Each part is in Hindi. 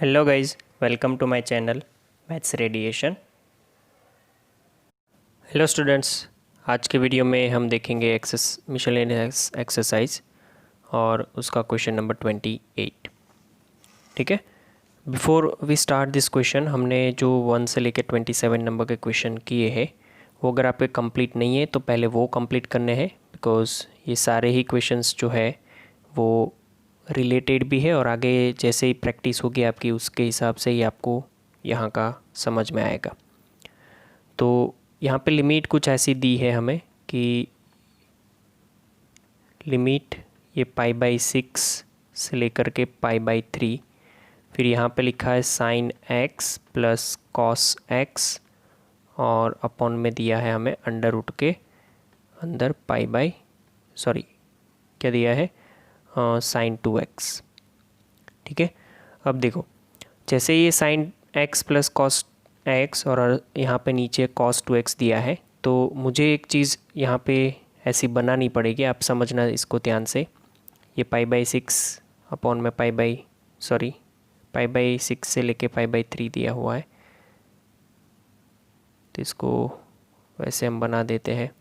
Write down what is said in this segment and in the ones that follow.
Hello guys, welcome to my channel maths radiation. Hello students, आज के वीडियो में हम देखेंगे मिसलेनियस एक्सरसाइज और उसका क्वेश्चन नंबर 28। ठीक है, before we start this question, हमने जो 1 से लेकर 27 नंबर के क्वेश्चन किए हैं वो अगर आपके कंप्लीट नहीं है तो पहले वो कंप्लीट करने हैं, बिकॉज ये सारे ही क्वेश्चंस जो है वो रिलेटेड भी है और आगे जैसे ही प्रैक्टिस होगी आपकी उसके हिसाब से ही आपको यहाँ का समझ में आएगा। तो यहाँ पे लिमिट कुछ ऐसी दी है हमें कि लिमिट ये π/6 से लेकर के π/3, फिर यहाँ पे लिखा है sin x plus cos x और अपॉन में दिया है हमें अंडर रूट के अंदर क्या दिया है sin 2x। ठीक है, अब देखो जैसे ये sin x plus cos x और यहाँ पे नीचे cos 2x दिया है, तो मुझे एक चीज़ यहाँ पे ऐसी बनानी पड़ेगी, आप समझना इसको ध्यान से। ये π/6 अपॉन में π/6 से लेके π/3 दिया हुआ है, तो इसको वैसे हम बना देते हैं,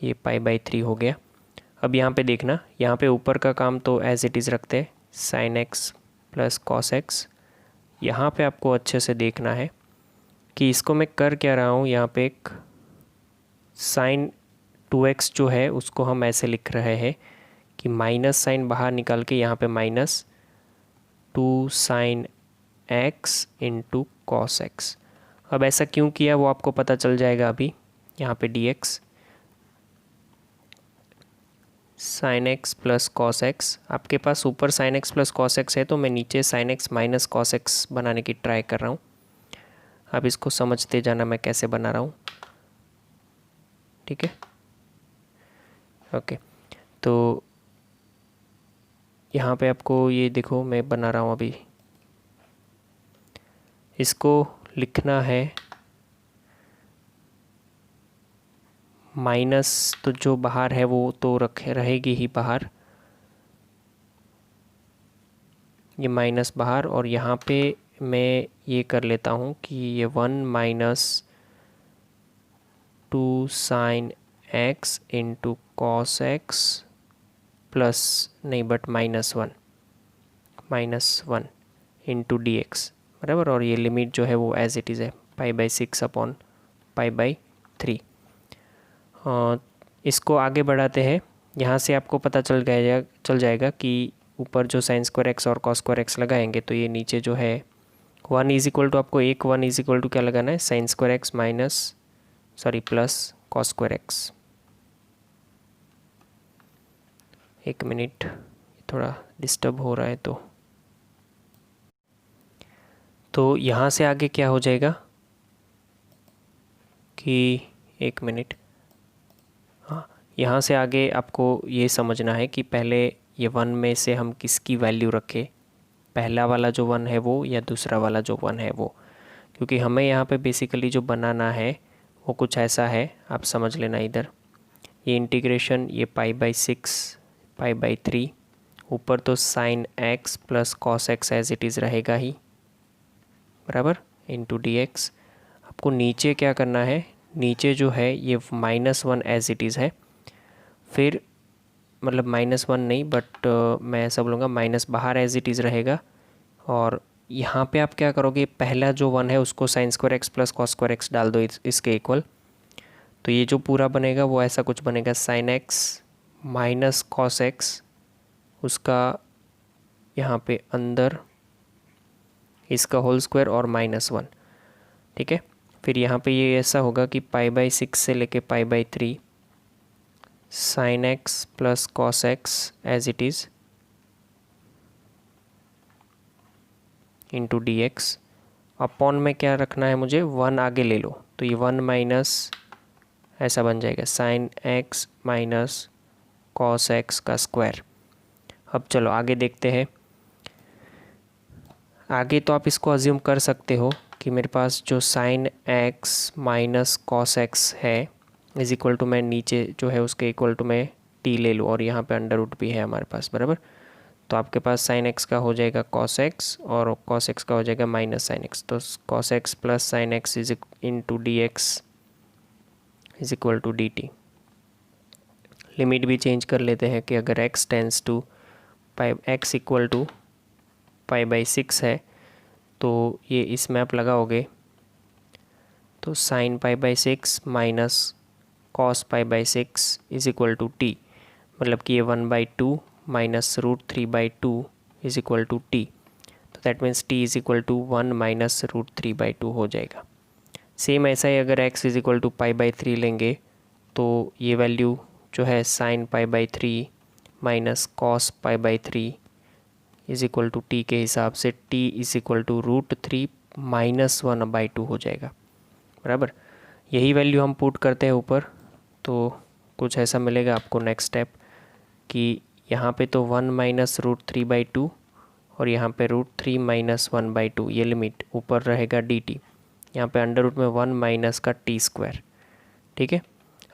ये π/3 हो गया। अब यहाँ पे देखना, यहाँ पे ऊपर का काम तो एज इट इज़ रखते हैं, sin x plus cos x। यहाँ पे आपको अच्छे से देखना है कि इसको मैं कर क्या रहा हूँ। यहाँ पे एक sin 2x जो है उसको हम ऐसे लिख रहे हैं कि माइनस साइन बाहर निकाल के यहाँ पे -2 sin x into cos x. अब ऐसा क्यों किया वो आपको पता चल जाएगा अभी। यहाँ पे dx sin x plus cos x, आपके पास ऊपर sin x plus cos x है तो मैं नीचे sin x minus cos x बनाने की ट्राई कर रहा हूँ। अब इसको समझते जाना मैं कैसे बना रहा हूँ। ठीक है, ओके। तो यहाँ पे आपको ये देखो मैं बना रहा हूँ, अभी इसको लिखना है माइनस, तो जो बाहर है वो तो रहेगी ही बाहर, ये माइनस बाहर, और यहाँ पे मैं ये कर लेता हूँ कि ये 1 - 2 sin x into cos x plus नहीं बट -1 इंटू dx बराबर, और ये लिमिट जो है वो एज इट इज़ है π/6 अपॉन π/3। इसको आगे बढ़ाते हैं। यहाँ से आपको पता चल जाएगा कि ऊपर जो साइन स्क्वायर एक्स और कॉस स्क्वायर एक्स लगाएंगे तो ये नीचे जो है 1 इज इक्वल टू, आपको 1 इज इक्वल टू क्या लगाना है, sign square x plus cos square x. एक मिनट, थोड़ा डिस्टर्ब हो रहा है। तो यहाँ से आगे क्या हो जाएगा कि एक मिनट, हाँ, यहाँ से आगे आपको ये समझना है कि पहले ये 1 में से हम किसकी वैल्यू रखें, पहला वाला जो 1 है वो या दूसरा वाला जो 1 है वो, क्योंकि हमें यहाँ पे बेसिकली जो बनाना है वो कुछ ऐसा है, आप समझ लेना। इधर ये इंटीग्रेशन, ये π/6 π/3, ऊपर तो sine x plus cos x as it is रहेगा ही बराबर इंटू dx। आपको नीचे क्या करना है, नीचे जो है ये -1 एज इट इज़ है, फिर मतलब -1 नहीं बट मैं ऐसा बोलूँगा माइनस बाहर एज इट इज़ रहेगा, और यहाँ पे आप क्या करोगे, पहला जो 1 है उसको sign square x plus cos square x डाल दो इसके इक्वल, तो ये जो पूरा बनेगा वो ऐसा कुछ बनेगा, sign x minus cos x, उसका यहाँ पे अंदर इसका होल स्क्वायर और -1। ठीक है, फिर यहाँ पे ये ऐसा होगा कि π/6 से लेके π/3 sine x plus cos x as it is into dx। Upon में क्या रखना है मुझे, 1 आगे ले लो, तो ये 1 माइनस ऐसा बन जाएगा sine x minus cos x का स्क्वायर। अब चलो आगे देखते हैं। आगे तो आप इसको अज्यूम कर सकते हो कि मेरे पास जो sign x minus cos x है इज इक्वल टू, मैं नीचे जो है उसके इक्वल टू मैं टी ले लूँ, और यहाँ पे अंडर रूट भी है हमारे पास बराबर, तो आपके पास साइन एक्स का हो जाएगा कॉस एक्स और कॉस एक्स का हो जाएगा माइनस साइन एक्स। तो cos x plus sine x is into d x is equal to d t. Limit भी चेंज कर लेते हैं कि अगर x tends to pi, x equal to pi by 6 है तो ये इसमें आप लगाओगे तो sine pi by 6 minus cos pi by 6 is equal to t, मतलब कि ये 1/2 minus √3/2 is equal to T. तो that means T is equal to 1 minus √3/2 हो जाएगा। सेम ऐसा ही अगर x is equal to pi by 3 लेंगे तो ये वैल्यू जो है sine pi by 3 minus cos pi by 3 is equal to T के हिसाब से t is equal to √3 minus 1/2 हो जाएगा, बराबर। यही वैल्यू हम पुट करते हैं ऊपर तो कुछ ऐसा मिलेगा आपको नेक्स्ट स्टेप कि यहाँ पे तो 1 माइनस √3/2 और यहाँ पे √3 माइनस 1/2 ये लिमिट ऊपर रहेगा डी टी, यहाँ पे अंडर रूट में 1 माइनस का टी स्क्वायर, ठीक है।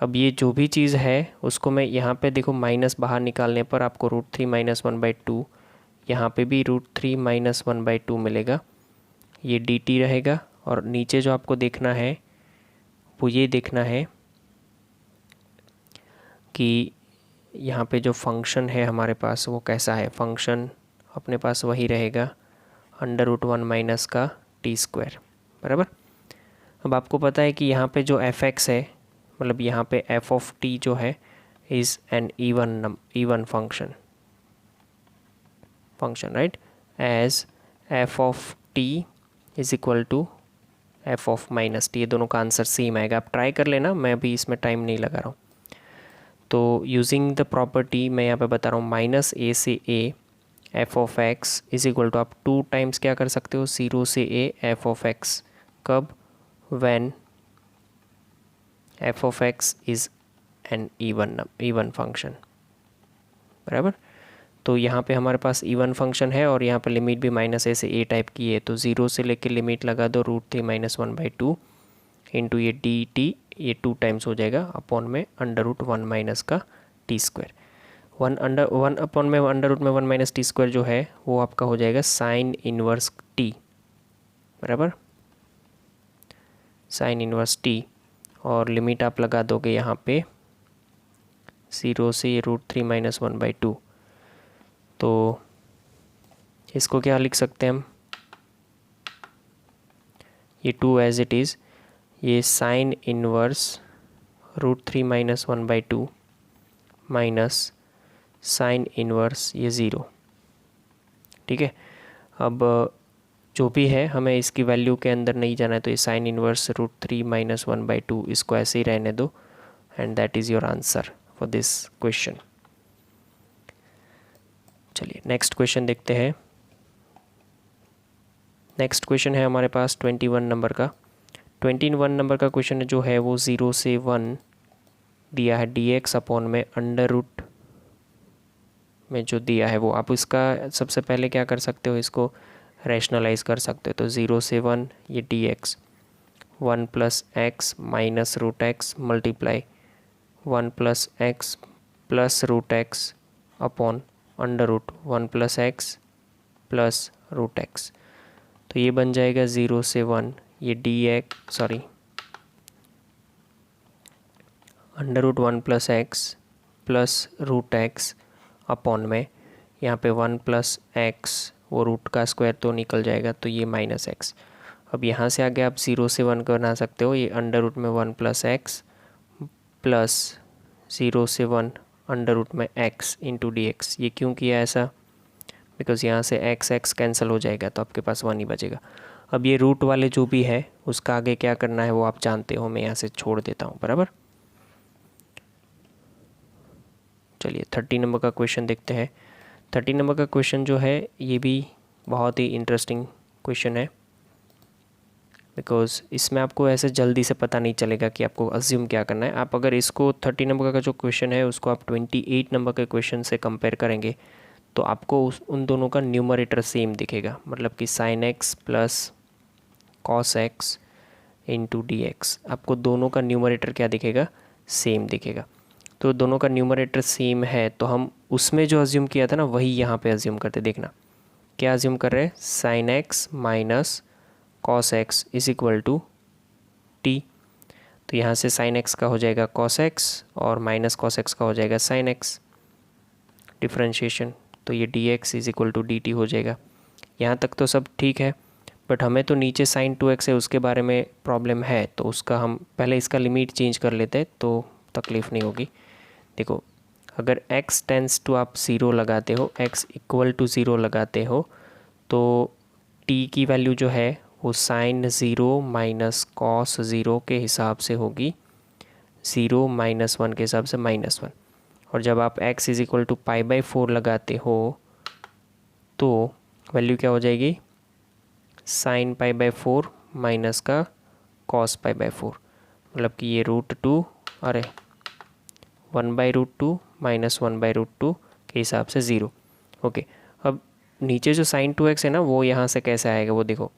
अब ये जो भी चीज़ है उसको मैं यहाँ पे देखो माइनस बाहर निकालने पर आपको √3 माइनस 1/2, यहाँ पे भी √3 माइनस 1/2 मिलेगा, ये डी टी रहेगा। और नीचे जो आपको देखना है वो ये देखना है कि यहाँ पे जो फंक्शन है हमारे पास वो कैसा है। फंक्शन अपने पास वही रहेगा √1 माइनस का टी स्क्वायर, बराबर। अब आपको पता है कि यहाँ पे जो एफ एक्स है, मतलब यहाँ पे एफ ऑफ टी जो है is an even function right, as f of t is equal to f of minus t. ये दोनों का आंसर सेम आएगा, आप ट्राई कर लेना, मैं अभी इसमें टाइम नहीं लगा रहा हूँ। तो यूजिंग द प्रॉपर्टी मैं यहाँ पे बता रहा हूँ माइनस ए से a f of x is equal to, आप 2 टाइम्स क्या कर सकते हो 0 से ए एफ ऑफ एक्स, कब, when f of x is an even function, बराबर। तो यहाँ पे हमारे पास इवन फंक्शन है और यहाँ पे लिमिट भी माइनस ए से ए टाइप की है, तो 0 से लेके लिमिट लगा दो √3 माइनस 1/2 इंटू ये डी टी, ये 2 टाइम्स हो जाएगा अपॉन में √1 माइनस का टी स्क्वायर। 1 अपॉन में √1 माइनस टी स्क्वायर जो है वो आपका हो जाएगा साइन इनवर्स टी, बराबर, साइन इनवर्स टी। और लिमिट आप लगा दोगे यहाँ पे 0 से √3 माइनस 1/2, तो इसको क्या लिख सकते हैं हम, ये 2 एज इट इज़, ये sine inverse √3 minus 1/2 minus sine inverse ये 0, ठीक है। अब जो भी है हमें इसकी वैल्यू के अंदर नहीं जाना है, तो ये साइन इनवर्स √3 माइनस 1/2 इसको ऐसे ही रहने दो and that is your answer for this question. चलिए नेक्स्ट क्वेश्चन देखते हैं। नेक्स्ट क्वेश्चन है हमारे पास 21 नंबर का। 21 नंबर का क्वेश्चन जो है वो 0 से 1 दिया है डी एक्स अपॉन में अंडर रूट में जो दिया है वो, आप इसका सबसे पहले क्या कर सकते हो, इसको रैशनलाइज कर सकते हो। तो 0 से 1 ये d x 1 plus x minus √x multiply 1 plus x plus √x upon under root 1 plus x plus √x। तो ये बन जाएगा 0 से 1 ये d x sorry √1 plus x plus √x upon में यहाँ पे 1 प्लस एक्स, वो रूट का स्क्वायर तो निकल जाएगा, तो ये माइनस एक्स। अब यहाँ से आगे आप 0 से 1 बना सकते हो, ये अंडर रूट में 1 प्लस एक्स प्लस 0 से 1 अंडर रूट में x इंटू डी एक्स। ये क्यों किया ऐसा, बिकॉज़ यहाँ से x कैंसिल हो जाएगा तो आपके पास 1 ही बचेगा। अब ये रूट वाले जो भी है उसका आगे क्या करना है वो आप जानते हो, मैं यहाँ से छोड़ देता हूँ, बराबर। चलिए 30 नंबर का क्वेश्चन देखते हैं। 30 नंबर का क्वेश्चन जो है ये भी बहुत ही इंटरेस्टिंग क्वेश्चन है, बिकॉज़ इसमें आपको ऐसे जल्दी से पता नहीं चलेगा कि आपको अज्यूम क्या करना है। आप अगर इसको 30 नंबर का जो क्वेश्चन है उसको आप 28 नंबर के क्वेश्चन से कंपेयर करेंगे तो आपको उन दोनों का न्यूमरेटर सेम दिखेगा, मतलब कि sign x plus cos x into d x, आपको दोनों का न्यूमरेटर क्या दिखेगा, सेम दिखेगा। तो दोनों का न्यूमरेटर सेम है तो हम उसमें जो अज्यूम किया था ना वही यहाँ पे अज्यूम करते। देखना क्या अज्यूम कर रहे हैं, sine x minus cos x is equal to T. तो यहाँ से साइन एक्स का हो जाएगा कॉस एक्स और माइनस कॉस एक्स का हो जाएगा साइन एक्स, डिफ्रेंशिएशन। तो ये d x is equal to d t हो जाएगा। यहाँ तक तो सब ठीक है, बट हमें तो नीचे साइन 2x है उसके बारे में प्रॉब्लम है, तो उसका हम पहले इसका लिमिट चेंज कर लेते हैं तो तकलीफ़ नहीं होगी। देखो अगर x टेंस टू आप 0 लगाते हो, x इक्वल टू 0 लगाते हो, तो t की वैल्यू जो है वो साइन 0 माइनस कॉस 0 के हिसाब से होगी, 0 माइनस 1 के हिसाब से -1। और जब आप x इज इक्वल टू π/4 लगाते हो तो वैल्यू क्या हो जाएगी, साइन π/4 माइनस का कॉस π/4, मतलब कि ये √2 अरे 1/√2 माइनस 1/√2 के हिसाब से 0। ओके, अब नीचे जो साइन 2x है ना वो यहाँ से कैसे आएगा वो देखो।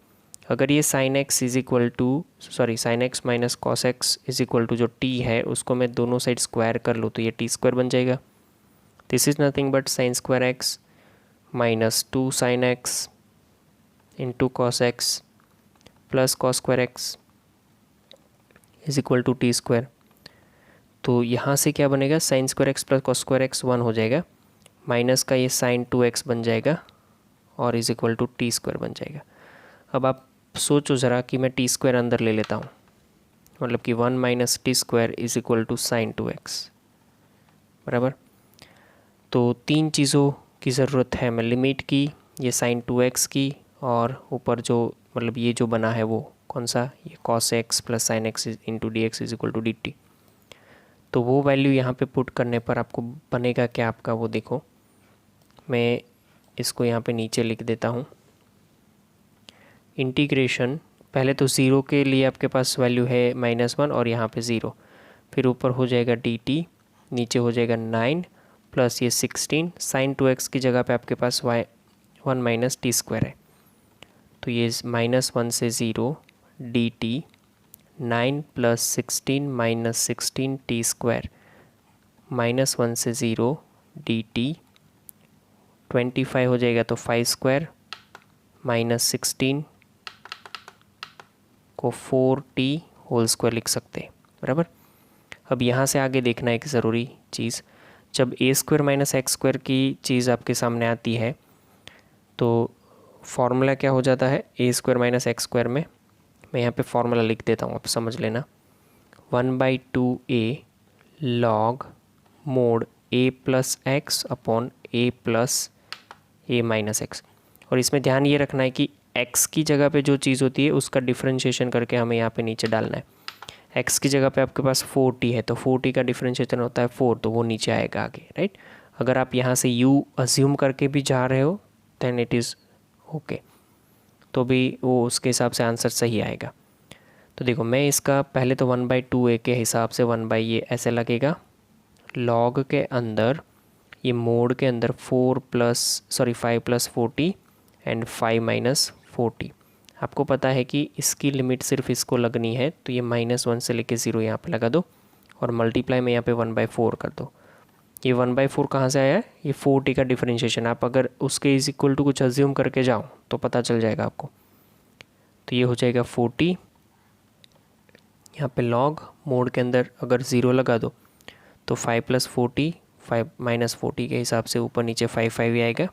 अगर ये sine x is equal to sine x minus cos x is equal to जो t है उसको मैं दोनों साइड स्क्वायर कर लूँ तो ये t² बन जाएगा। This is nothing but sine square x minus 2 sine x into cos x plus cos square x is equal to t²। तो यहाँ से क्या बनेगा, sine square x plus cos square x 1 हो जाएगा, माइनस का ये साइन 2x बन जाएगा और इज इक्वल टू t² बन जाएगा। अब आप सोचो ज़रा कि मैं t² अंदर ले लेता हूँ, मतलब कि 1 minus t² is equal to sine 2x बराबर। तो तीन चीज़ों की ज़रूरत है, मैं लिमिट की, ये साइन 2x की, और ऊपर जो मतलब ये जो बना है वो कौन सा, ये cos x plus sine x into d x is equal to d t. तो वो वैल्यू यहाँ पे पुट करने पर आपको बनेगा क्या आपका, वो देखो मैं इसको यहाँ पे नीचे लिख देता हूँ। इंटीग्रेशन पहले तो 0 के लिए आपके पास वैल्यू है -1 और यहाँ पे 0, फिर ऊपर हो जाएगा dt, नीचे हो जाएगा 9 प्लस ये 16, साइन 2x की जगह पे आपके पास 1 माइनस t² है, तो ये -1 से 0 dt 9 प्लस 16 माइनस 16 t² -1 से 0 dt 25 हो जाएगा तो 5² माइनस 16 को 4t होल स्क्वायर लिख सकते हैं बराबर। अब यहाँ से आगे देखना एक ज़रूरी चीज़, जब a² माइनस x² की चीज़ आपके सामने आती है तो फॉर्मूला क्या हो जाता है, a² माइनस x² में मैं यहाँ पे फॉर्मूला लिख देता हूँ, आप समझ लेना, 1/2a log mode a plus x upon a plus a minus x. और इसमें ध्यान ये रखना है कि x की जगह पे जो चीज़ होती है उसका डिफ्रेंशिएशन करके हमें यहाँ पे नीचे डालना है। x की जगह पे आपके पास 4t है तो 4t का डिफ्रेंशिएशन होता है 4, तो वो नीचे आएगा आगे, राइट। अगर आप यहाँ से u अज्यूम करके भी जा रहे हो दैन इट इज़ ओके, तो भी वो उसके हिसाब से आंसर सही आएगा। तो देखो मैं इसका पहले तो 1/2a के हिसाब से 1 बाई ये ऐसे लगेगा, लॉग के अंदर ये मोड के अंदर 5 plus 4t and 5 minus 4t। आपको पता है कि इसकी लिमिट सिर्फ इसको लगनी है, तो ये -1 से लेके 0 यहाँ पे लगा दो और मल्टीप्लाई में यहाँ पे 1/4 कर दो। ये 1/4 कहाँ से आया है, ये 4t का डिफरेंशिएशन, आप अगर उसके इज इक्वल टू कुछ अज्यूम करके जाओ तो पता चल जाएगा आपको। तो ये हो जाएगा 4t, यहाँ पे लॉग मोड के अंदर अगर 0 लगा दो तो 5 प्लस 4t 5 माइनस 4t के हिसाब से ऊपर नीचे 5 ही आएगा।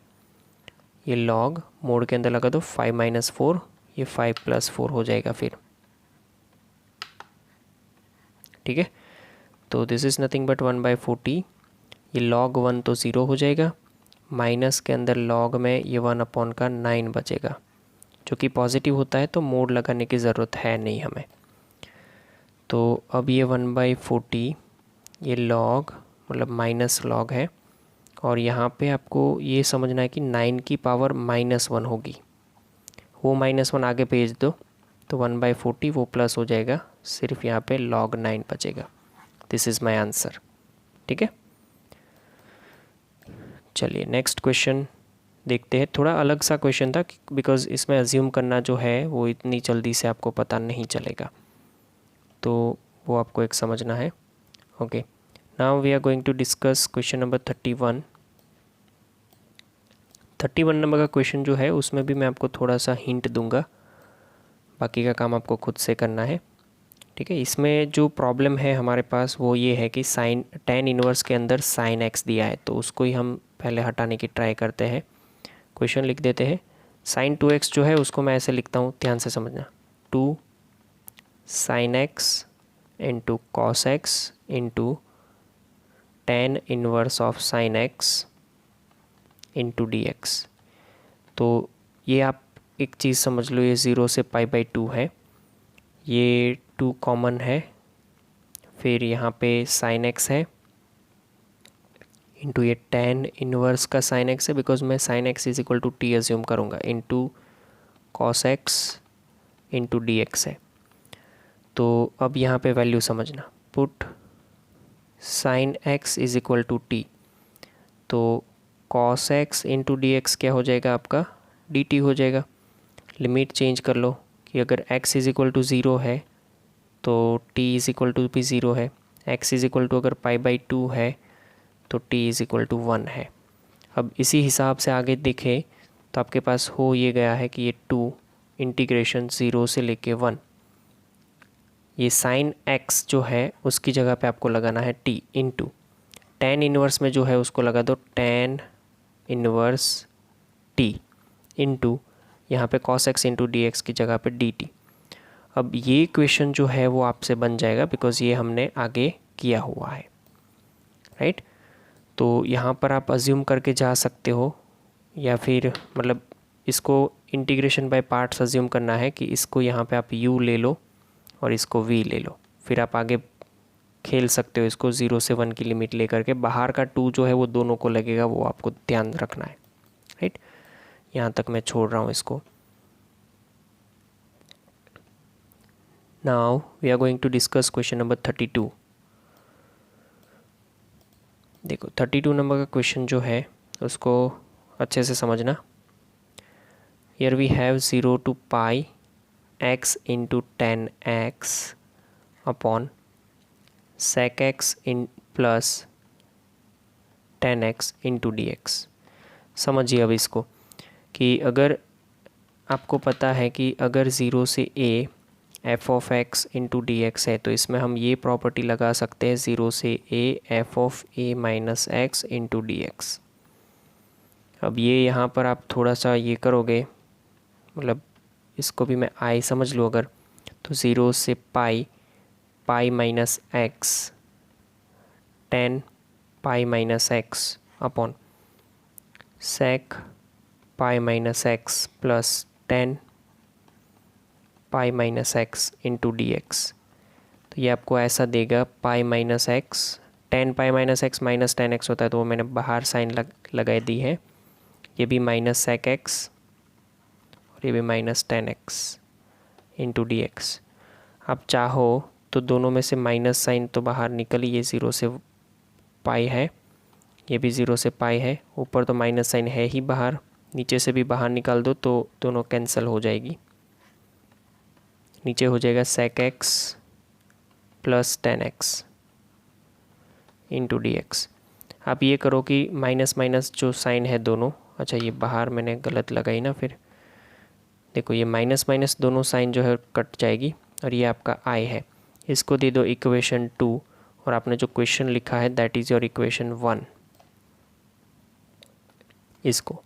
ये लॉग मोड के अंदर लगा दो 5 माइनस 4, ये 5 प्लस 4 हो जाएगा फिर, ठीक है। तो this is nothing but 1/4t, ये log 1 तो 0 हो जाएगा, माइनस के अंदर log में ये 1 अपॉन का 9 बचेगा, जो कि पॉजिटिव होता है तो मोड लगाने की ज़रूरत है नहीं हमें। तो अब ये 1/4t ये log मतलब माइनस log है, और यहाँ पे आपको ये समझना है कि 9 की पावर -1 होगी, वो -1 आगे भेज दो तो 1/4t वो प्लस हो जाएगा, सिर्फ यहाँ पे log 9 बचेगा। दिस इज़ माय आंसर, ठीक है। चलिए नेक्स्ट क्वेश्चन देखते हैं। थोड़ा अलग सा क्वेश्चन था बिकॉज़ इसमें अज्यूम करना जो है वो इतनी जल्दी से आपको पता नहीं चलेगा, तो वो आपको एक समझना है। Okay, now we are going to discuss question number 31 31 नंबर का क्वेश्चन जो है उसमें भी मैं आपको थोड़ा सा हिंट दूंगा, बाकी का काम आपको खुद से करना है। ठीक है, इसमें जो प्रॉब्लम है हमारे पास वो ये है कि साइन tan इनवर्स के अंदर साइन एक्स दिया है, तो उसको ही हम पहले हटाने की ट्राई करते हैं। क्वेश्चन लिख देते हैं। साइन 2x जो है उसको मैं ऐसे लिखता हूँ, ध्यान से समझना। 2 sine x into cos x into tan inverse of sine x into d x. तो ये आप एक चीज़ समझ लो, ये 0 से π/2 है, ये 2 कॉमन है, फिर यहाँ पे साइन एक्स है इंटू ये tan इनवर्स का साइन एक्स है, बिकॉज मैं sine x is equal to T assume करूँगा, into cos x into d x है। तो अब यहाँ पे वैल्यू समझना, put sine x is equal to T, तो cos x into d x क्या हो जाएगा आपका, डी टी हो जाएगा। लिमिट चेंज कर लो कि अगर x इज इक्वल टू 0 है तो t इज इक्वल टू भी 0 है, x इज इक्वल टू अगर π/2 है तो t इज इक्वल टू 1 है। अब इसी हिसाब से आगे देखें तो आपके पास हो ये गया है कि ये 2 इंटीग्रेशन 0 से लेके 1, ये साइन x जो है उसकी जगह पे आपको लगाना है t इंटू tan इनवर्स में जो है उसको लगा दो tan इनवर्स t इंटू यहाँ पे cos x into d x की जगह पे dt। अब ये क्वेश्चन जो है वो आपसे बन जाएगा बिकॉज ये हमने आगे किया हुआ है, राइट। तो यहाँ पर आप अज्यूम करके जा सकते हो, या फिर मतलब इसको इंटीग्रेशन बाय पार्ट्स अज्यूम करना है कि इसको यहाँ पे आप u ले लो और इसको v ले लो, फिर आप आगे खेल सकते हो इसको 0 से 1 की लिमिट लेकर के। बाहर का 2 जो है वो दोनों को लगेगा, वो आपको ध्यान रखना है, राइट। यहाँ तक मैं छोड़ रहा हूँ इसको। Now we are going to discuss question number 32। देखो 32 नंबर का क्वेश्चन जो है उसको अच्छे से समझना। Here we have 0 to pi x into tan x upon sec x in plus tan x into d x. समझिए अब इसको कि अगर आपको पता है कि अगर 0 से a f of x into d x है तो इसमें हम ये प्रॉपर्टी लगा सकते हैं 0 से a f of a minus x into d x. अब ये यहाँ पर आप थोड़ा सा ये करोगे, मतलब इसको भी मैं i समझ लूँ अगर, तो 0 से pi minus x tan pi minus x upon sec pi minus x plus tan pi minus x into d x. तो ये आपको ऐसा देगा pi minus x, tan pi minus x minus tan x होता है तो वो मैंने बाहर साइन लगा दी है, ये भी माइनस सेक एक्स और ये भी minus tan x into d x. आप चाहो तो दोनों में से माइनस साइन तो बाहर निकल ही, ये 0 से पाई है, ये भी 0 से पाई है, ऊपर तो माइनस साइन है ही बाहर, नीचे से भी बाहर निकाल दो तो दोनों कैंसिल हो जाएगी। नीचे हो जाएगा sec x plus tan x into d x. आप ये करो कि माइनस माइनस जो साइन है दोनों, अच्छा ये बाहर मैंने गलत लगाई ना, फिर देखो ये माइनस माइनस दोनों साइन जो है कट जाएगी और ये आपका आई है, इसको दे दो इक्वेशन 2 और आपने जो क्वेश्चन लिखा है दैट इज़ योर इक्वेशन 1। इसको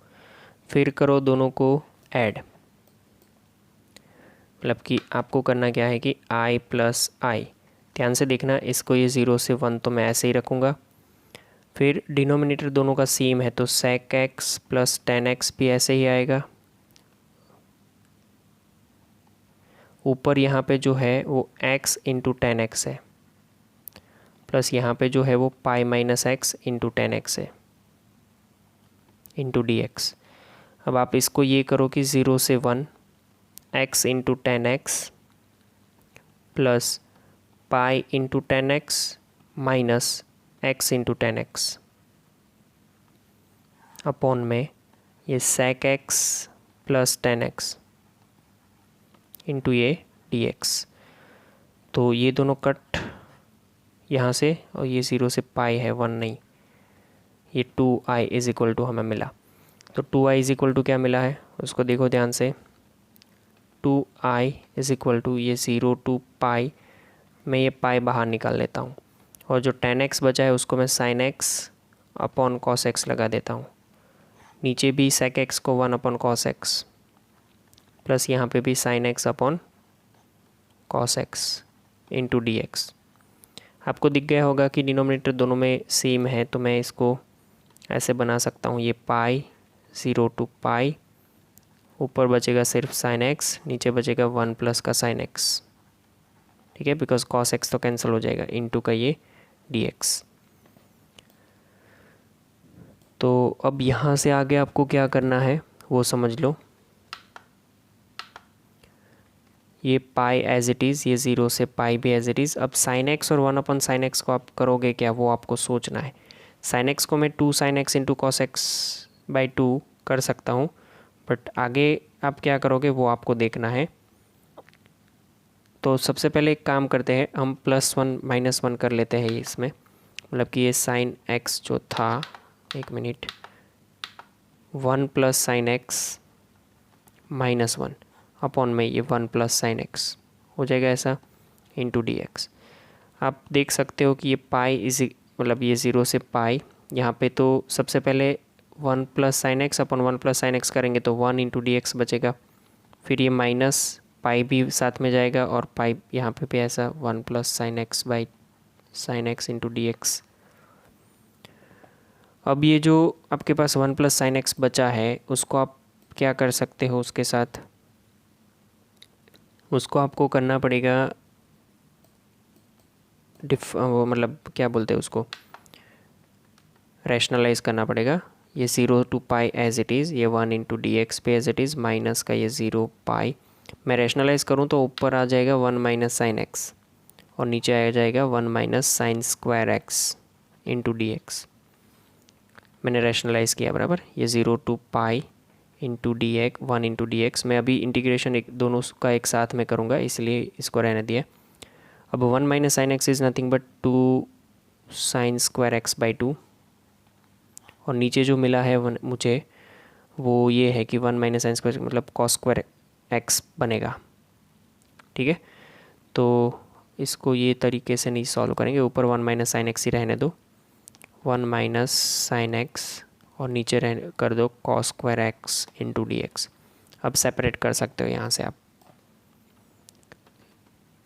फिर करो दोनों को ऐड, मतलब कि आपको करना क्या है कि i प्लस आई, ध्यान से देखना इसको, ये 0 से 1 तो मैं ऐसे ही रखूँगा, फिर डिनोमिनेटर दोनों का सेम है तो sec x plus tan x भी ऐसे ही आएगा, ऊपर यहाँ पे जो है वो x इंटू टेन एक्स है, प्लस यहाँ पे जो है वो पाई minus x into tan x है इंटू डी एक्स। अब आप इसको ये करो कि 0 से 1 x into tan x plus pi into tan x minus x into tan x upon में ये sec x plus tan x into ये डी एक्स। तो ये दोनों कट यहाँ से, और ये 0 से पाई है 1 नहीं, ये 2i इज इक्वल टू हमें मिला। तो 2i इज इक्वल टू क्या मिला है उसको देखो ध्यान से। 2i इज इक्वल टू ये 0 टू पाई, मैं ये पाई बाहर निकाल लेता हूँ, और जो tan x बचा है उसको मैं sin x upon cos x लगा देता हूँ। नीचे भी sec x को 1 अपॉन cos x, प्लस यहाँ पे भी sin x upon cos x into d x. आपको दिख गया होगा कि डिनोमिनेटर दोनों में सेम है, तो मैं इसको ऐसे बना सकता हूँ, ये पाई 0 टू पाई, ऊपर बचेगा सिर्फ sin x, नीचे बचेगा 1 प्लस का sin x, ठीक है, बिकॉज cos x तो कैंसिल हो जाएगा, इंटू का ये dx। तो अब यहाँ से आगे आपको क्या करना है वो समझ लो। ये पाई एज इट इज़, ये 0 से पाई भी एज इट इज़। अब साइन एक्स और 1 अपन साइन एक्स को आप करोगे क्या, वो आपको सोचना है। साइन एक्स को मैं 2 sine x into cos x by 2 कर सकता हूँ, बट आगे आप क्या करोगे वो आपको देखना है। तो सबसे पहले एक काम करते हैं, हम +1 -1 कर लेते हैं इसमें, मतलब कि ये साइन एक्स जो था, एक minute, 1 plus sine x -1 upon में ये 1 प्लस साइन एक्स हो जाएगा ऐसा, इंटू डी एक्स। आप देख सकते हो कि ये पाई इज मतलब ये 0 से पाई, यहाँ पे तो सबसे पहले 1 plus sine x upon 1 plus sine x करेंगे तो 1 इंटू डी एक्स बचेगा, फिर ये माइनस पाई भी साथ में जाएगा, और पाई यहाँ पे भी ऐसा 1 plus sine x by sine x into d x. अब ये जो आपके पास 1 प्लस साइन एक्स बचा है उसको आप क्या कर सकते हो उसके साथ, उसको आपको करना पड़ेगा वो मतलब क्या बोलते हैं उसको, रैशनलाइज करना पड़ेगा। ये 0 to pi as it is, ये 1 इंटू डी एक्स पे एज इट इज़, माइनस का ये 0 पाई, मैं रैशनलाइज करूँ तो ऊपर आ जाएगा 1 माइनस साइन एक्स, और नीचे आ जाएगा 1 minus sine square x into d x. मैंने रैशनलाइज किया बराबर, ये 0 to pi into d x, 1 into d x. मैं अभी इंटीग्रेशन एक दोनों का एक साथ में करूँगा, इसलिए इसको रहने दिया। अब 1 minus sine x is nothing but 2 sign square x by 2, और नीचे जो मिला है मुझे वो ये है कि 1 माइनस साइन स्क्वायर मतलब कॉस स्क्वायर एक्स बनेगा, ठीक है। तो इसको ये तरीके से नहीं सॉल्व करेंगे, ऊपर 1 माइनस साइन एक्स ही रहने दो, 1 माइनस साइन एक्स, और नीचे रह कर दो cos square x into d x. अब सेपरेट कर सकते हो यहाँ से आप,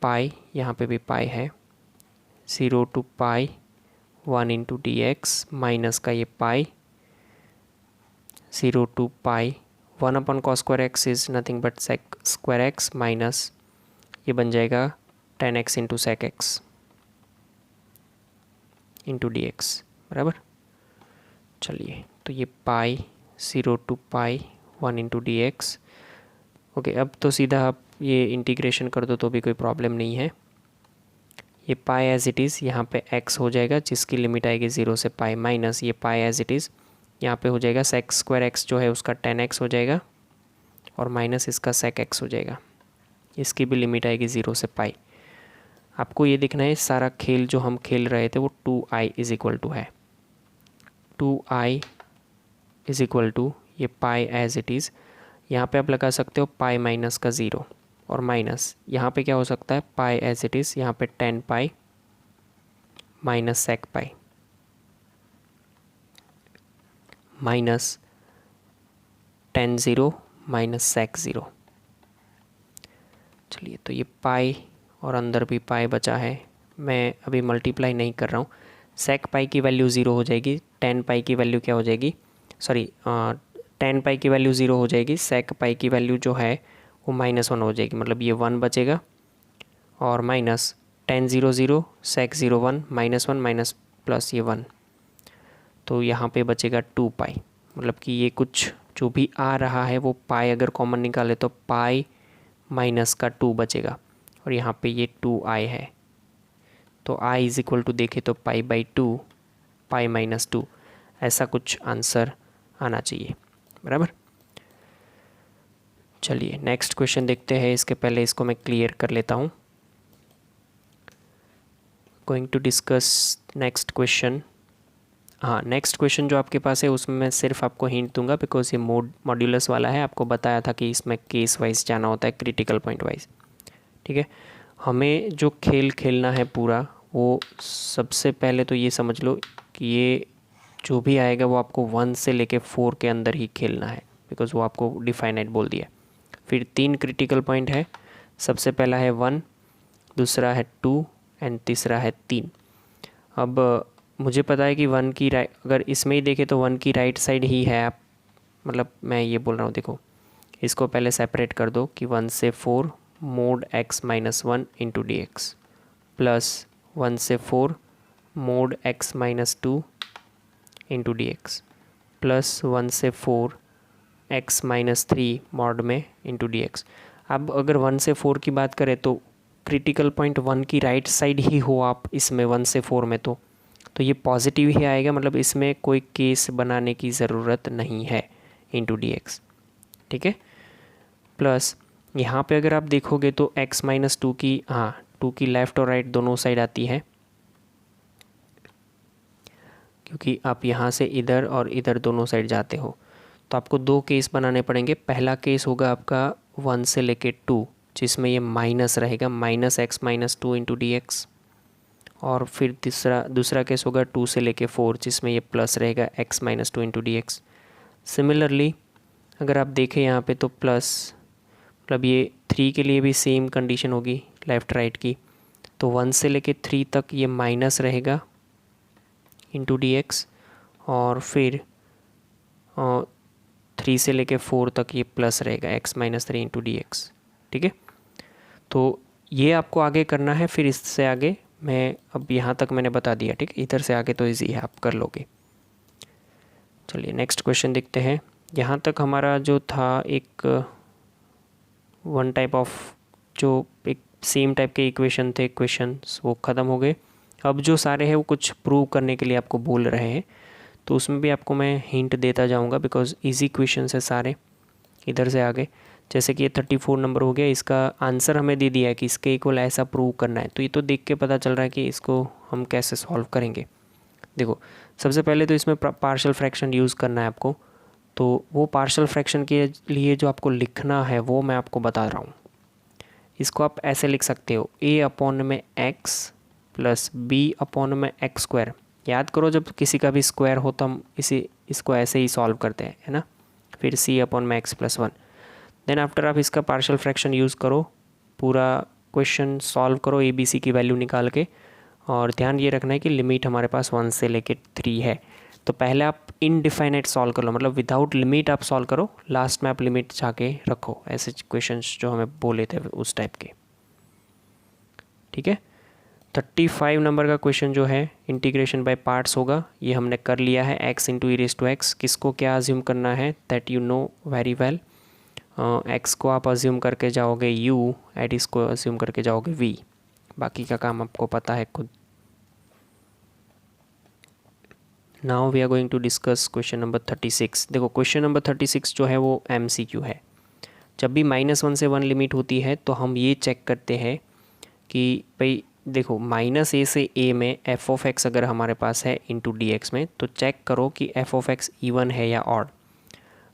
पाई यहाँ पे भी पाई है, 0 to pi 1 into d x, minus का ये pi 0 to pi 1 upon cos square x is nothing but sec square x, minus ये बन जाएगा tan x into sec x into d x बराबर। चलिए, तो ये pi 0 to pi 1 into d x. Okay, अब तो सीधा आप ये इंटीग्रेशन कर दो तो भी कोई प्रॉब्लम नहीं है। ये पाई एज इट इज़ यहाँ पे x हो जाएगा, जिसकी लिमिट आएगी 0 से पाई, माइनस ये पाई एज इट इज़ यहाँ पे हो जाएगा सेक स्क्वायर एक्स जो है उसका tan x हो जाएगा, और माइनस इसका सेक एक्स हो जाएगा, इसकी भी लिमिट आएगी 0 से पाई। आपको ये देखना है सारा खेल जो हम खेल रहे थे वो 2i इज़ इक्वल टू है, 2i इज़ इक्वल टू ये पाई एज इट इज़, यहाँ पे आप लगा सकते हो पाई माइनस का 0, और माइनस यहाँ पे क्या हो सकता है, पाई एज इट इज़, यहाँ पे 10 pi minus sec pi, minus 10 0 minus sec 0। चलिए, तो ये पाई और अंदर भी पाई बचा है, मैं अभी मल्टीप्लाई नहीं कर रहा हूँ। सेक पाई की वैल्यू 0 हो जाएगी, 10 पाई की वैल्यू क्या हो जाएगी, सॉरी 10 पाई की वैल्यू 0 हो जाएगी, सेक पाई की वैल्यू जो है वो -1 हो जाएगी, मतलब ये 1 बचेगा, और माइनस 10 0 0 सेक 0 1 -1 माइनस प्लस ये 1, तो यहाँ पे बचेगा 2 पाई, मतलब कि ये कुछ जो भी आ रहा है वो पाई अगर कॉमन निकाले तो पाई माइनस का 2 बचेगा, और यहाँ पे ये 2i है, तो i इज़ इक्वल टू देखे तो पाई बाई 2 पाई माइनस 2, ऐसा कुछ आंसर आना चाहिए बराबर। चलिए नेक्स्ट क्वेश्चन देखते हैं, इसके पहले इसको मैं क्लियर कर लेता हूँ। Going to discuss next question, हाँ, नेक्स्ट क्वेश्चन जो आपके पास है उसमें मैं सिर्फ आपको हिंट दूंगा बिकॉज ये मॉड्यूलस वाला है। आपको बताया था कि इसमें केस वाइज जाना होता है, क्रिटिकल पॉइंट वाइज। ठीक है, हमें जो खेल खेलना है पूरा, वो सबसे पहले तो ये समझ लो कि ये जो भी आएगा वो आपको 1 से लेके 4 के अंदर ही खेलना है बिकॉज वो आपको डिफाइनाइट बोल दिया। फिर 3 क्रिटिकल पॉइंट है। सबसे पहला है 1, दूसरा है 2 एंड तीसरा है 3। अब मुझे पता है कि 1 की राइट, अगर इसमें ही देखें तो 1 की राइट साइड ही है। आप मतलब मैं ये बोल रहा हूँ, देखो इसको पहले सेपरेट कर दो कि 1 से 4 mode x minus 1 into d x, plus 1 से 4 mode x minus 2 into d x, plus 1 से 4 x माइनस 3 मॉड में इंटू डी एक्स। अब अगर 1 से 4 की बात करें तो क्रिटिकल पॉइंट 1 की राइट साइड ही हो आप इसमें 1 से 4 में, तो ये पॉजिटिव ही आएगा, मतलब इसमें कोई केस बनाने की ज़रूरत नहीं है इंटू डी एक्स। ठीक है, प्लस यहाँ पे अगर आप देखोगे तो x माइनस 2 की, हाँ 2 की लेफ़्ट और राइट दोनों साइड आती है क्योंकि आप यहाँ से इधर और इधर दोनों साइड जाते हो। तो आपको 2 केस बनाने पड़ेंगे। पहला केस होगा आपका 1 से लेके 2 जिसमें ये माइनस रहेगा, minus x minus 2 into d x. और फिर दूसरा केस होगा 2 से लेके 4 जिसमें ये प्लस रहेगा x minus 2 into d x. Similarly अगर आप देखें यहाँ पे तो प्लस, मतलब ये 3 के लिए भी सेम कंडीशन होगी लेफ़्ट राइट की। तो 1 से लेके 3 तक ये माइनस रहेगा इंटू डी एक्स, और फिर 3 से लेके 4 तक ये प्लस रहेगा x minus 3 into d x. ठीक है, तो ये आपको आगे करना है। फिर इससे आगे मैं अब यहाँ तक मैंने बता दिया। ठीक, इधर से आगे तो इजी है, आप कर लोगे। चलिए नेक्स्ट क्वेश्चन देखते हैं। यहाँ तक हमारा जो था एक वन टाइप ऑफ, जो एक सेम टाइप के इक्वेशन थे, क्वेश्चंस वो ख़त्म हो गए। अब जो सारे हैं वो कुछ प्रूव करने के लिए आपको बोल रहे हैं, तो उसमें भी आपको मैं हिंट देता जाऊँगा बिकॉज ईजी क्वेश्चन है सारे इधर से आगे। जैसे कि ये 34 नंबर हो गया, इसका आंसर हमें दे दिया है कि इसके इक्वल ऐसा प्रूव करना है। तो ये तो देख के पता चल रहा है कि इसको हम कैसे सॉल्व करेंगे। देखो सबसे पहले तो इसमें पार्शियल फ्रैक्शन यूज़ करना है आपको। तो वो पार्शियल फ्रैक्शन के लिए जो आपको लिखना है वो मैं आपको बता रहा हूँ। इसको आप ऐसे लिख सकते हो, a अपॉन में x प्लस b अपॉन में एक्स स्क्वायर। याद करो जब किसी का भी स्क्वायर हो तो हम इसको ऐसे ही सॉल्व करते हैं, है ना। फिर c अपॉन में x प्लस 1। देन आफ्टर आप इसका पार्शियल फ्रैक्शन यूज़ करो, पूरा क्वेश्चन सॉल्व करो ए बी सी की वैल्यू निकाल के। और ध्यान ये रखना है कि लिमिट हमारे पास 1 से लेके 3 है। तो पहले आप इनडिफाइनाइट सॉल्व कर लो, मतलब विदाउट लिमिट आप सॉल्व करो, लास्ट में आप लिमिट जाके रखो। ऐसे क्वेश्चंस जो हमें बोले थे उस टाइप के। ठीक है, 35 नंबर का क्वेश्चन जो है इंटीग्रेशन बाय पार्ट्स होगा। ये हमने कर लिया है, x into e raise to x. किसको क्या अज्यूम करना है that you know very well. x को आप अज्यूम करके जाओगे u, एट इसको अज्यूम करके जाओगे v। बाकी का काम आपको पता है खुद। Now we are going to discuss question number 36। देखो क्वेश्चन नंबर 36 जो है वो MCQ है। जब भी -1 से 1 लिमिट होती है तो हम ये चेक करते हैं कि भाई देखो -a से a में f ऑफ x अगर हमारे पास है इंटू डी एक्स में, तो चेक करो कि f ऑफ x इवन है या ऑड।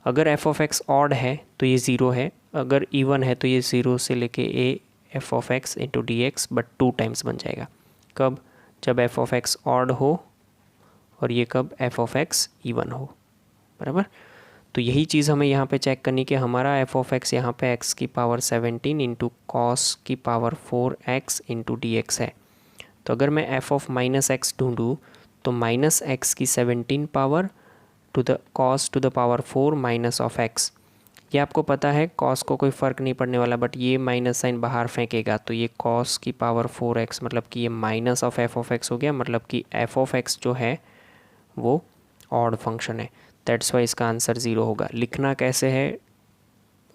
अगर f ऑफ x ऑड है तो ये 0 है, अगर इवन है तो ये 0 से लेके a f of x into d x but 2 times बन जाएगा। कब? जब f ऑफ x ऑड हो, और ये कब? f ऑफ x इवन हो। बराबर, तो यही चीज़ हमें यहाँ पे चेक करनी कि हमारा f ऑफ x यहाँ पे x की पावर 17 इंटू कॉस की power 4x into d x है। तो अगर मैं f ऑफ माइनस एक्स ढूंढूँ तो माइनस एक्स की 17 power to the cos to the power 4 minus of x। ये आपको पता है कॉस को कोई फ़र्क नहीं पड़ने वाला, बट ये माइनस साइन बाहर फेंकेगा तो ये कॉस की पावर 4x, मतलब कि ये minus of f of x हो गया, मतलब कि f ऑफ x जो है वो ऑड फंक्शन है। दैट्स वाई इसका आंसर 0 होगा। लिखना कैसे है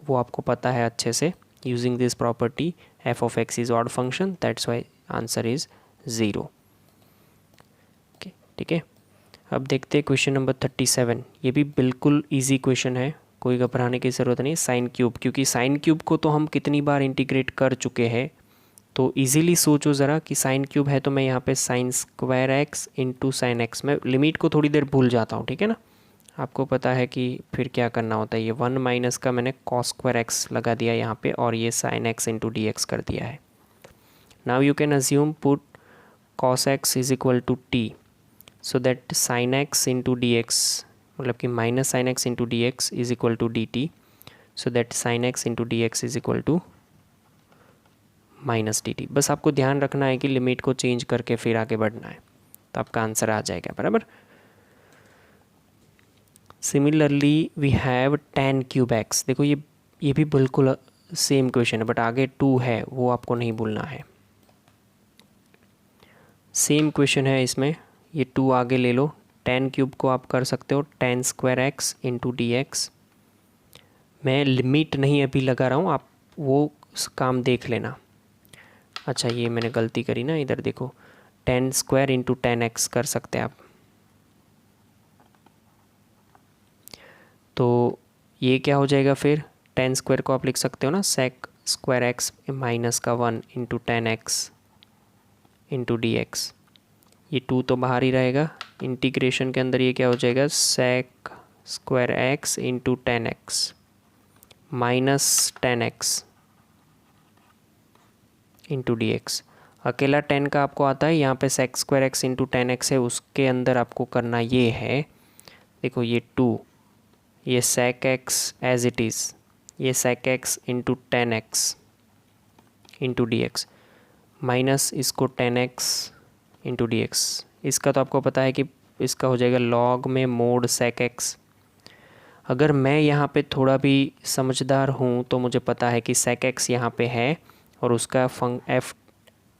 वो आपको पता है अच्छे से। Using this property f of x is odd function, that's why answer is 0। ठीक है, अब देखते हैं क्वेश्चन नंबर 37। ये भी बिल्कुल इजी क्वेश्चन है, कोई घबराने की ज़रूरत नहीं। साइन क्यूब, क्योंकि साइन क्यूब को तो हम कितनी बार इंटीग्रेट कर चुके हैं तो इजीली सोचो ज़रा कि साइन क्यूब है तो मैं यहाँ पे sign square x into sine x, मैं लिमिट को थोड़ी देर भूल जाता हूँ, ठीक है ना। आपको पता है कि फिर क्या करना होता है, ये 1 माइनस का मैंने कॉस स्क्वायर एक्स लगा दिया यहाँ पे और ये sine x into d x कर दिया है। Now you can assume put cos x is equal to t, so that sine x into d x, मतलब कि minus sine x into d x is equal to d t, so that sine x into d x is equal to minus d t. बस आपको ध्यान रखना है कि लिमिट को चेंज करके फिर आगे बढ़ना है, तो आपका आंसर आ जाएगा, बराबर। Similarly we have tan cube x. देखो ये भी बिल्कुल सेम क्वेश्चन है, बट आगे 2 है वो आपको नहीं भूलना है। सेम क्वेश्चन है इसमें, ये 2 आगे ले लो। tan क्यूब को आप कर सकते हो tan square x into d x. मैं लिमिट नहीं अभी लगा रहा हूँ, आप वो काम देख लेना। अच्छा ये मैंने गलती करी ना, इधर देखो, tan square into tan x कर सकते हैं आप। तो ये क्या हो जाएगा फिर, tan स्क्वायर को आप लिख सकते हो ना sec स्क्वायर एक्स माइनस का 1 into tan x into d x. ये 2 तो बाहर ही रहेगा, इंटीग्रेशन के अंदर ये क्या हो जाएगा, sec square x into tan x minus tan x into d x. अकेला 10 का आपको आता है, यहाँ पे sec square x into tan x है, उसके अंदर आपको करना ये है, देखो ये 2, ये sec x as it is, ये sec x into tan x into d x minus इसको 10x इंटू डी एक्स। इसका तो आपको पता है कि इसका हो जाएगा log में मोड sec x। अगर मैं यहाँ पे थोड़ा भी समझदार हूँ तो मुझे पता है कि sec x यहाँ पे है और उसका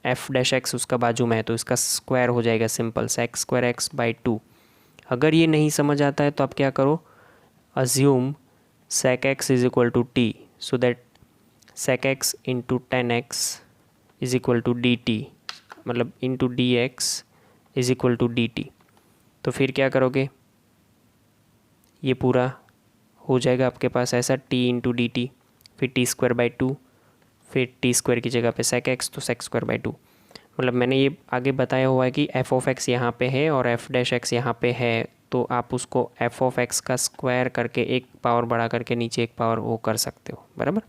f डैश x उसका बाजू में है, तो इसका स्क्वायर हो जाएगा simple sec square x by 2। अगर ये नहीं समझ आता है तो आप क्या करो, assume sec x is equal to t, so that sec x into tan x is equal to dt, मतलब into dx is equal to dt। तो फिर क्या करोगे, ये पूरा हो जाएगा आपके पास ऐसा t इंटू डी टी, फिर टी स्क्वायर बाई 2, फिर टी स्क्वायर की जगह पे sec x तो sec स्क्वायर बाई 2। मतलब मैंने ये आगे बताया हुआ है कि f ऑफ x यहाँ पे है और f डैश x यहाँ पे है, तो आप उसको f ऑफ x का स्क्वायर करके एक पावर बढ़ा करके नीचे एक पावर वो कर सकते हो, बराबर।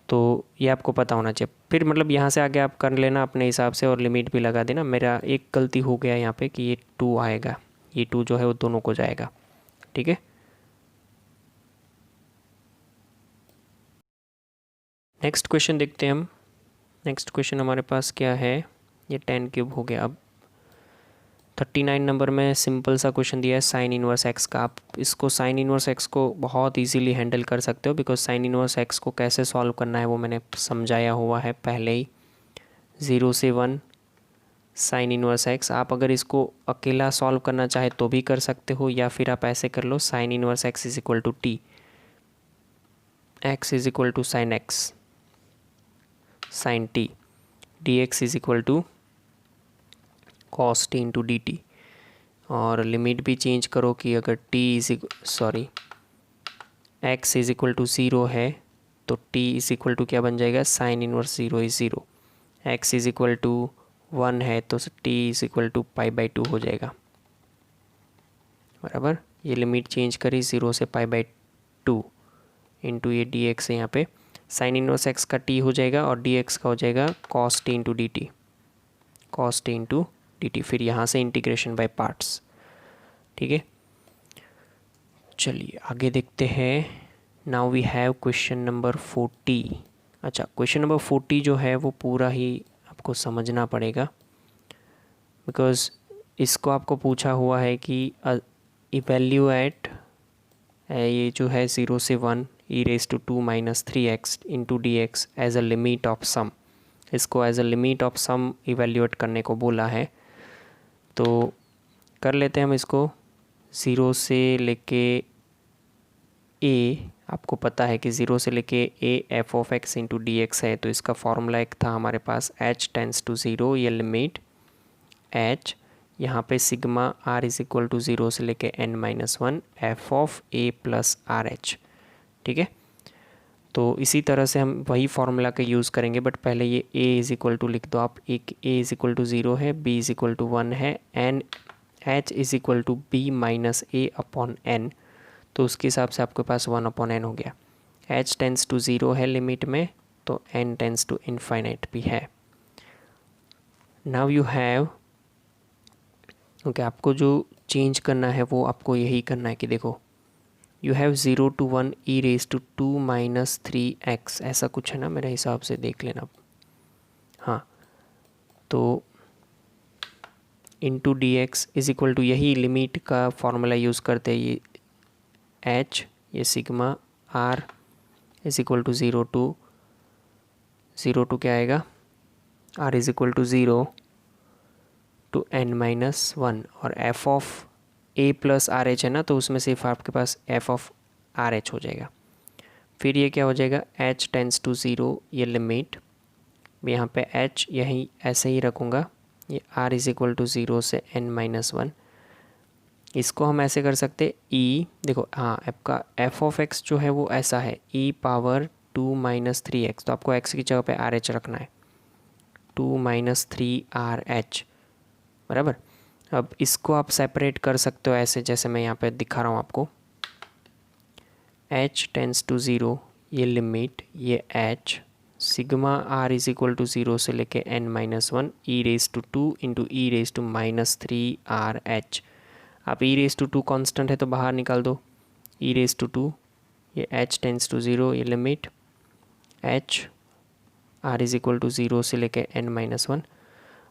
तो ये आपको पता होना चाहिए। फिर मतलब यहाँ से आगे आप कर लेना अपने हिसाब से और लिमिट भी लगा देना। मेरा एक गलती हो गया यहाँ पे कि ये 2 आएगा, ये 2 जो है वो दोनों को जाएगा, ठीक है। नेक्स्ट क्वेश्चन देखते हैं हम। नेक्स्ट क्वेश्चन हमारे पास क्या है, ये tan क्यूब हो गया। अब 39 नंबर में सिंपल सा क्वेश्चन दिया है साइन इनवर्स एक्स का। आप इसको साइन इनवर्स एक्स को बहुत इजीली हैंडल कर सकते हो, बिकॉज साइन इनवर्स एक्स को कैसे सॉल्व करना है वो मैंने समझाया हुआ है पहले ही। 0 से 1 साइन इनवर्स एक्स, आप अगर इसको अकेला सॉल्व करना चाहे तो भी कर सकते हो, या फिर आप ऐसे कर लो sine inverse x is equal to T, x is equal to sine x sine T, d x is equal to cos T into d T. और लिमिट भी चेंज करो कि अगर एक्स इज इक्वल टू 0 है तो t इज इक्वल टू क्या बन जाएगा, sine inverse 0 is 0। X is equal to 1 है तो t is equal to pi by 2 हो जाएगा, बराबर। ये लिमिट चेंज करी 0 से पाई बाई 2 इंटू ये डी एक्स है, यहाँ पे साइन इनवर्स एक्स का t हो जाएगा और डी एक्स का हो जाएगा cos T into d T, cos T into d T. फिर यहाँ से इंटीग्रेशन बाय पार्ट्स, ठीक है। चलिए आगे देखते हैं। Now we have question number 40। अच्छा, क्वेश्चन नंबर 40 जो है वो पूरा ही आपको समझना पड़ेगा, बिकॉज़ इसको आपको पूछा हुआ है कि इवैल्यूएट ये जो है 0 से 1 e raise to 2 minus 3x into d x as a limit of sum. इसको as a limit of sum evaluate करने को बोला है, तो कर लेते हैं हम इसको। 0 से लेके a, आपको पता है कि 0 से लेके a f of x into d x है, तो इसका फॉर्मूला एक था हमारे पास h टेंस टू 0, ये लिमिट h यहाँ पे sigma r is equal to 0 से लेके n minus 1 f of a plus r h, ठीक है। तो इसी तरह से हम वही फार्मूला का यूज़ करेंगे, बट पहले ये a इज़ इक्वल टू लिख दो आप। एक a इज़ इक्वल टू 0 है, b इज़ इक्वल टू 1 है, and h is equal to b minus a upon n। तो उसके हिसाब से आपके पास 1 अपॉन n हो गया। h टेंस टू 0 है लिमिट में, तो n टेंस टू इनफाइनाइट भी है। नाउ यू हैव ओके, आपको जो चेंज करना है वो आपको यही करना है कि देखो you have 0 to 1 e raise to 2 minus 3x, ऐसा कुछ है ना मेरे हिसाब से, देख लेना। हाँ, तो into d x is equal to, यही लिमिट का फॉर्मूला यूज़ करते हैं, ये h, ये sigma r is equal to 0 to क्या आएगा, r is equal to 0 to n minus 1, और f of a plus r h है ना, तो उसमें सिर्फ आपके पास f ऑफ आर एच हो जाएगा। फिर ये क्या हो जाएगा, h टेंस टू 0, ये लिमिट यहाँ पे h यहीं ऐसे ही रखूँगा, ये r इज इक्वल टू 0 से n माइनस 1। इसको हम ऐसे कर सकते e, देखो हाँ, आपका f ऑफ x जो है वो ऐसा है e पावर 2 माइनस 3x, तो आपको x की जगह पे आर एच रखना है, 2 माइनस 3RH, बराबर। अब इसको आप सेपरेट कर सकते हो ऐसे, जैसे मैं यहाँ पे दिखा रहा हूँ आपको, h टेंस टू 0, ये लिमिट, ये h sigma r is equal to 0 से लेके n minus 1 e raise to 2 into e raise to minus 3RH। आप e रेज टू 2 कॉन्स्टेंट है तो बाहर निकाल दो, e रेज टू 2, ये h टेंस टू 0, ये limit h r is equal to 0 से लेके n माइनस 1।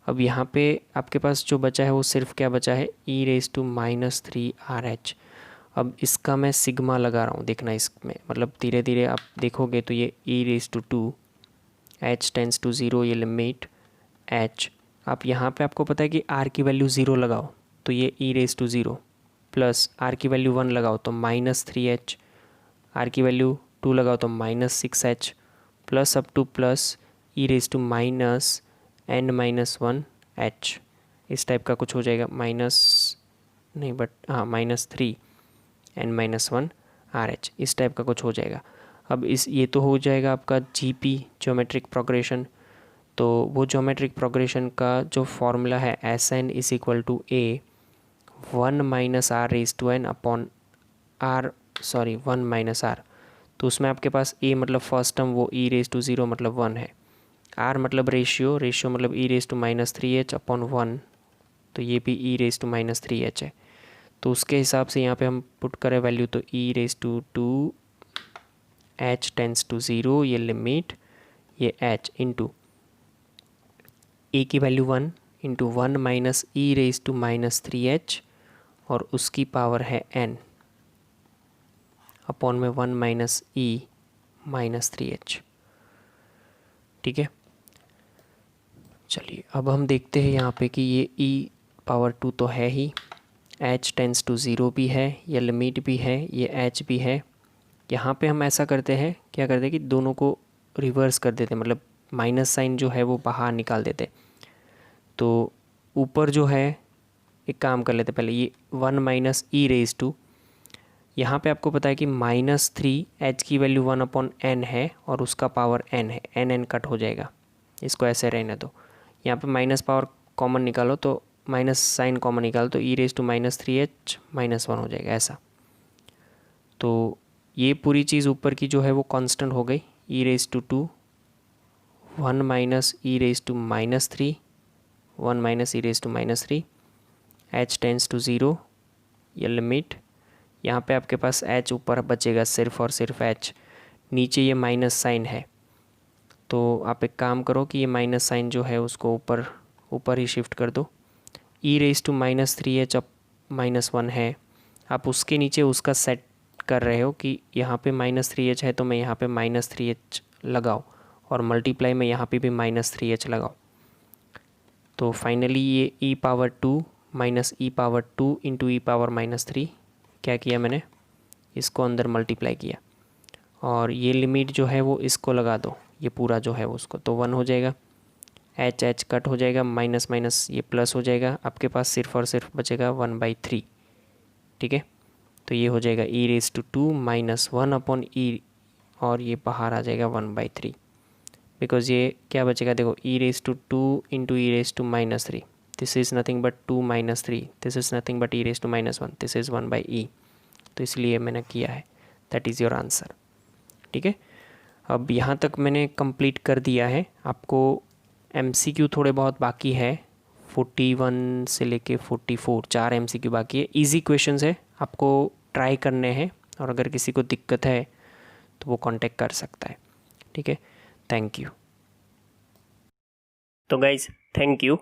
अब यहाँ पे आपके पास जो बचा है वो सिर्फ क्या बचा है, e raise to minus 3RH। अब इसका मैं सिग्मा लगा रहा हूँ, देखना इसमें, मतलब धीरे धीरे आप देखोगे तो ये e raise to 2, h tends to 0, ये लिमिट h। आप यहाँ पे आपको पता है कि r की वैल्यू 0 लगाओ तो ये e raise to 0, plus r की वैल्यू 1 लगाओ तो माइनस 3h, r की वैल्यू 2 लगाओ तो minus 6h, plus up to plus e raise to minus n minus 1h, इस टाइप का कुछ हो जाएगा, माइनस नहीं बट हाँ माइनस 3 n माइनस 1RH, इस टाइप का कुछ हो जाएगा। अब इस ये तो हो जाएगा आपका GP, ज्योमेट्रिक प्रोग्रेशन। तो वो ज्योमेट्रिक प्रोग्रेशन का जो फॉर्मूला है Sn is equal to a 1 minus r raise to n upon r, sorry 1 minus r, तो उसमें आपके पास a मतलब फर्स्ट टर्म वो e रेज टू 0 मतलब 1 है, r मतलब रेशियो, रेशियो मतलब e raise to minus 3h upon 1, तो ये भी e raise to minus 3h है। तो उसके हिसाब से यहाँ पे हम पुट करें वैल्यू, तो e raise to 2 h tends to 0, ये लिमिट, ये h इंटू a की value 1 into 1 minus e raise to minus 3h, और उसकी पावर है n अपॉन में 1 माइनस e माइनस 3h। ठीक है, चलिए अब हम देखते हैं यहाँ पे कि ये e पावर 2 तो है ही, h टेंस टू 0 भी है, ये लिमिट भी है, ये h भी है। यहाँ पे हम ऐसा करते हैं, क्या करते हैं कि दोनों को रिवर्स कर देते हैं, मतलब माइनस साइन जो है वो बाहर निकाल देते। तो ऊपर जो है, एक काम कर लेते पहले, ये 1 माइनस ई रेज टू, यहाँ पे आपको पता है कि माइनस 3h की वैल्यू 1 अपॉन n है और उसका पावर n है, n कट हो जाएगा, इसको ऐसे रहने दो। यहाँ पे माइनस पावर कॉमन निकालो तो माइनस साइन कॉमन निकालो तो e raise to minus 3h minus 1 हो जाएगा ऐसा। तो ये पूरी चीज़ ऊपर की जो है वो कांस्टेंट हो गई, e raise to 2 1 minus e raise to minus 3, 1 minus e raise to minus 3, h tends to 0, ये लिमिट, यहाँ पे आपके पास h ऊपर बचेगा सिर्फ और सिर्फ h, नीचे ये माइनस साइन है। तो आप एक काम करो कि ये माइनस साइन जो है उसको ऊपर ही शिफ्ट कर दो, ई रेज टू माइनस 3h अब माइनस 1 है, आप उसके नीचे उसका सेट कर रहे हो कि यहाँ पे माइनस 3h है तो मैं यहाँ पे माइनस 3h लगाओ, और मल्टीप्लाई में यहाँ पे भी माइनस 3h लगाओ। तो फाइनली ये e पावर 2 माइनस ई पावर 2 इंटू ई पावर माइनस 3, क्या किया मैंने, इसको अंदर मल्टीप्लाई किया, और ये लिमिट जो है वो इसको लगा दो, ये पूरा जो है उसको, तो 1 हो जाएगा, h कट हो जाएगा, माइनस माइनस ये प्लस हो जाएगा, आपके पास सिर्फ और सिर्फ बचेगा 1/3। ठीक है, तो ये हो जाएगा e raise to 2 minus 1 upon e और ये बाहर आ जाएगा 1/3, बिकॉज ये क्या बचेगा, देखो e⁻² into e⁻−3, this is nothing but 2 - 3, this is nothing but e⁻−1, this is 1/e, तो इसलिए मैंने किया है, दैट इज़ योर आंसर। ठीक है, अब यहाँ तक मैंने कंप्लीट कर दिया है। आपको MCQ थोड़े बहुत बाकी है, 41 से लेके 44, 4 MCQ बाकी है। इजी क्वेश्चंस है, आपको ट्राई करने हैं, और अगर किसी को दिक्कत है तो वो कांटेक्ट कर सकता है। ठीक है, थैंक यू। तो गाइज थैंक यू।